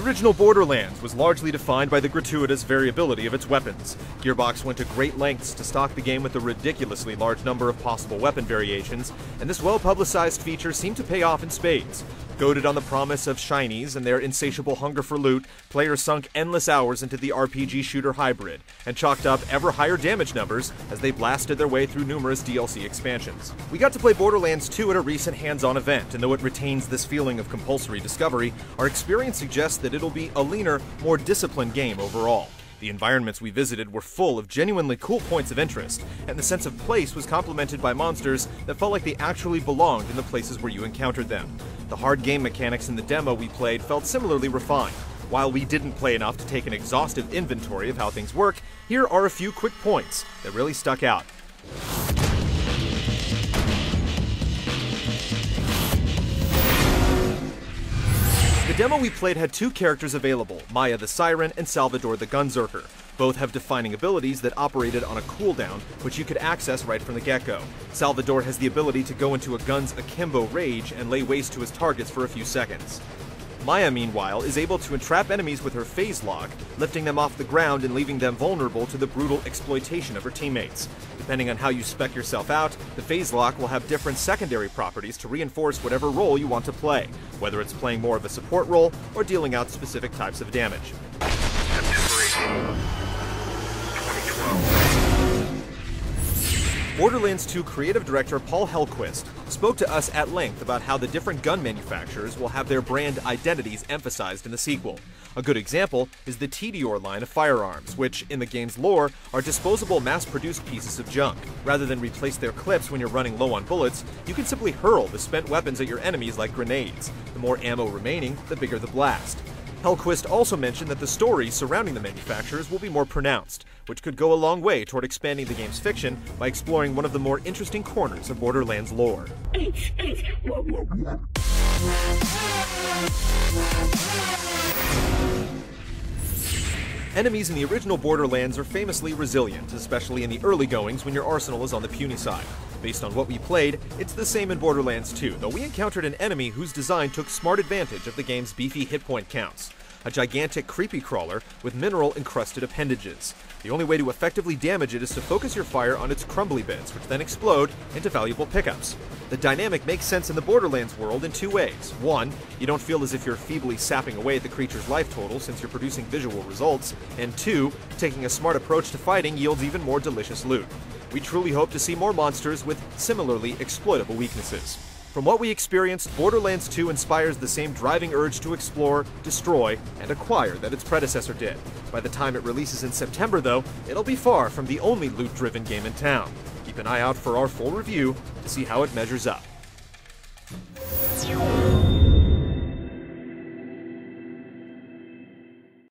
original Borderlands was largely defined by the gratuitous variability of its weapons. Gearbox went to great lengths to stock the game with a ridiculously large number of possible weapon variations, and this well-publicized feature seemed to pay off in spades. Goated on the promise of shinies and their insatiable hunger for loot, players sunk endless hours into the RPG shooter hybrid, and chalked up ever higher damage numbers as they blasted their way through numerous DLC expansions. We got to play Borderlands 2 at a recent hands-on event, and though it retains this feeling of compulsory discovery, our experience suggests that it'll be a leaner, more disciplined game overall. The environments we visited were full of genuinely cool points of interest, and the sense of place was complemented by monsters that felt like they actually belonged in the places where you encountered them. The hard game mechanics in the demo we played felt similarly refined. While we didn't play enough to take an exhaustive inventory of how things work, here are a few quick points that really stuck out. The demo we played had two characters available, Maya the Siren and Salvador the Gunserker. Both have defining abilities that operated on a cooldown, which you could access right from the get-go. Salvador has the ability to go into a gun's akimbo rage and lay waste to his targets for a few seconds. Maya, meanwhile, is able to entrap enemies with her phase lock, lifting them off the ground and leaving them vulnerable to the brutal exploitation of her teammates. Depending on how you spec yourself out, the phase lock will have different secondary properties to reinforce whatever role you want to play, whether it's playing more of a support role or dealing out specific types of damage. Borderlands 2 creative director Paul Hellquist spoke to us at length about how the different gun manufacturers will have their brand identities emphasized in the sequel. A good example is the Teadior line of firearms, which, in the game's lore, are disposable mass-produced pieces of junk. Rather than replace their clips when you're running low on bullets, you can simply hurl the spent weapons at your enemies like grenades. The more ammo remaining, the bigger the blast. Hellquist also mentioned that the stories surrounding the manufacturers will be more pronounced, which could go a long way toward expanding the game's fiction by exploring one of the more interesting corners of Borderlands lore. Enemies in the original Borderlands are famously resilient, especially in the early goings when your arsenal is on the puny side. Based on what we played, it's the same in Borderlands 2, though we encountered an enemy whose design took smart advantage of the game's beefy hit point counts. A gigantic creepy crawler with mineral-encrusted appendages. The only way to effectively damage it is to focus your fire on its crumbly bits, which then explode into valuable pickups. The dynamic makes sense in the Borderlands world in two ways. One, you don't feel as if you're feebly sapping away at the creature's life total since you're producing visual results, and two, taking a smart approach to fighting yields even more delicious loot. We truly hope to see more monsters with similarly exploitable weaknesses. From what we experienced, Borderlands 2 inspires the same driving urge to explore, destroy, and acquire that its predecessor did. By the time it releases in September, though, it'll be far from the only loot-driven game in town. Keep an eye out for our full review to see how it measures up.